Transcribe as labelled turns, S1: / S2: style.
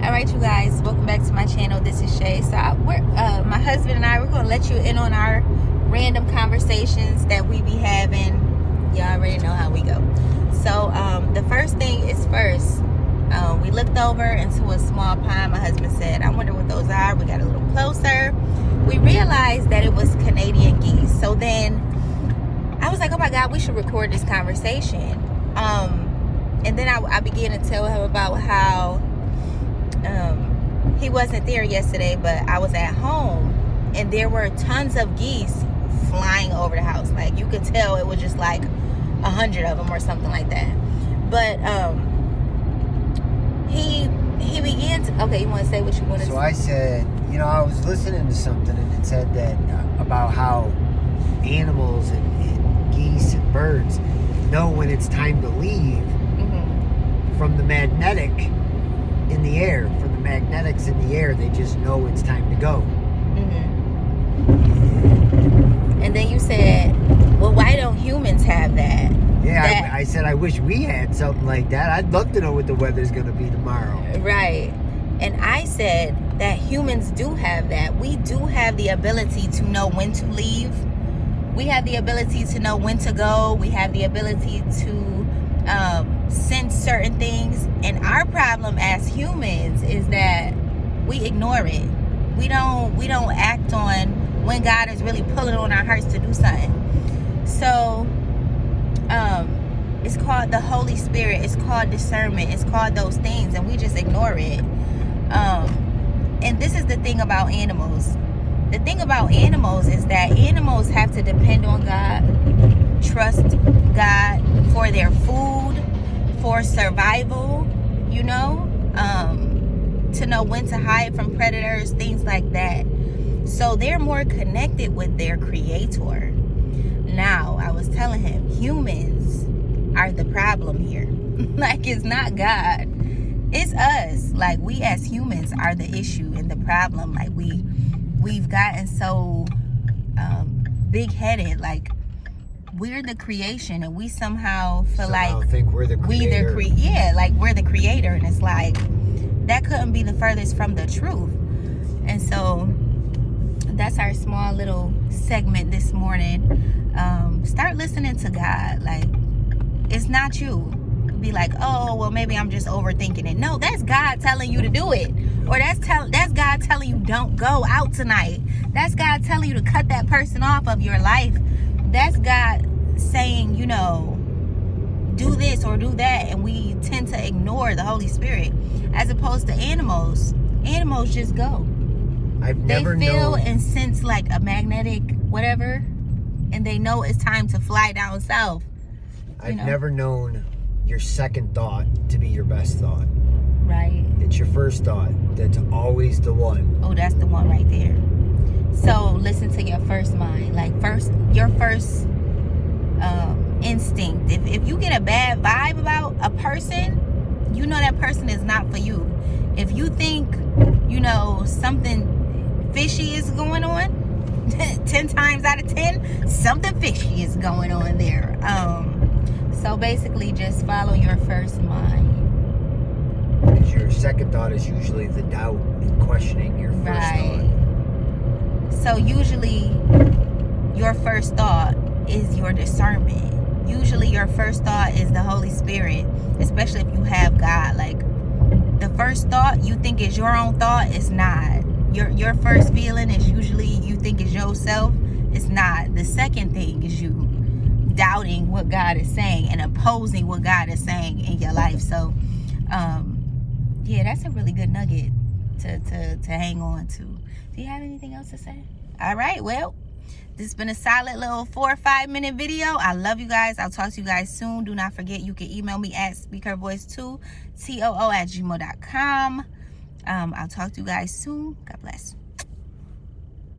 S1: All right, you guys, welcome back to my channel. This is Shay. So my husband and I, we're going to let you in on our random conversations that we be having. Y'all already know how we go. So the first thing is first, we looked over into a small pond. My husband said, I wonder what those are. We got a little closer. We realized that it was Canadian geese. So then I was like, oh my God, we should record this conversation. And then I began to tell him about how he wasn't there yesterday, but I was at home and there were tons of geese flying over the house. Like, you could tell it was just like 100 of them or something like that. But he began to, okay, you want to say what you want to say?
S2: So I said, you know, I was listening to something and it said that about how animals and geese and birds know when it's time to leave from the magnetic in the air. From the magnetics in the air, they just know it's time to go.
S1: And then you said, well, why don't humans have that?
S2: Yeah, I said I wish we had something like that. I'd love to know what the weather's going to be tomorrow.
S1: Right. And I said that humans do have that. We do have the ability to know when to leave. We have the ability to know when to go. We have the ability to sense certain things. And our problem as humans is that we ignore it. We don't act on when God is really pulling on our hearts to do something. So it's called the Holy Spirit. It's called discernment. It's called those things, and we just ignore it. And this is the thing about animals. The thing about animals is that animals have to depend on God, trust God for their food, for survival, you know, to know when to hide from predators, things like that. So they're more connected with their creator. Now, I was telling him, humans are the problem here. Like, it's not God. It's us. Like, we as humans are the issue and the problem. Like, we've gotten so big-headed. Like, we're the creation, and we somehow feel like
S2: think we're the creator.
S1: We're the creator, and it's like that couldn't be the furthest from the truth. And so that's our small little segment this morning. Start listening to God. Like, it's not you. Be like, oh, well, maybe I'm just overthinking it. No, that's God telling you to do it. Or that's God telling you don't go out tonight. That's God telling you to cut that person off of your life. That's God saying, you know, do this or do that. And we tend to ignore the Holy Spirit. As opposed to animals. Animals just go. They feel and sense like a magnetic whatever. And they know it's time to fly down south.
S2: I've never known your second thought to be your best thought.
S1: Right.
S2: It's your first thought that's always the one.
S1: Oh, that's the one right there. So listen to your first mind. Like, your first instinct. If you get a bad vibe about a person, you know that person is not for you. If you think, you know, something fishy is going on, 10 times out of 10, something fishy is going on there. So basically, just follow your first mind.
S2: Because your second thought is usually the doubt and questioning your first thought.
S1: So usually, your first thought is your discernment. Usually, your first thought is the Holy Spirit, especially if you have God. Like, the first thought you think is your own thought, it's not. Your first feeling is usually you think is yourself. It's not. The second thing is you doubting what God is saying and opposing what God is saying in your life. So, yeah, that's a really good nugget to hang on to. Do you have anything else to say? All right, well, this has been a solid little 4 or 5 minute video. I love you guys. I'll talk to you guys soon. Do not forget, you can email me at speakhervoice2too@gmail.com. I'll talk to you guys soon. God bless.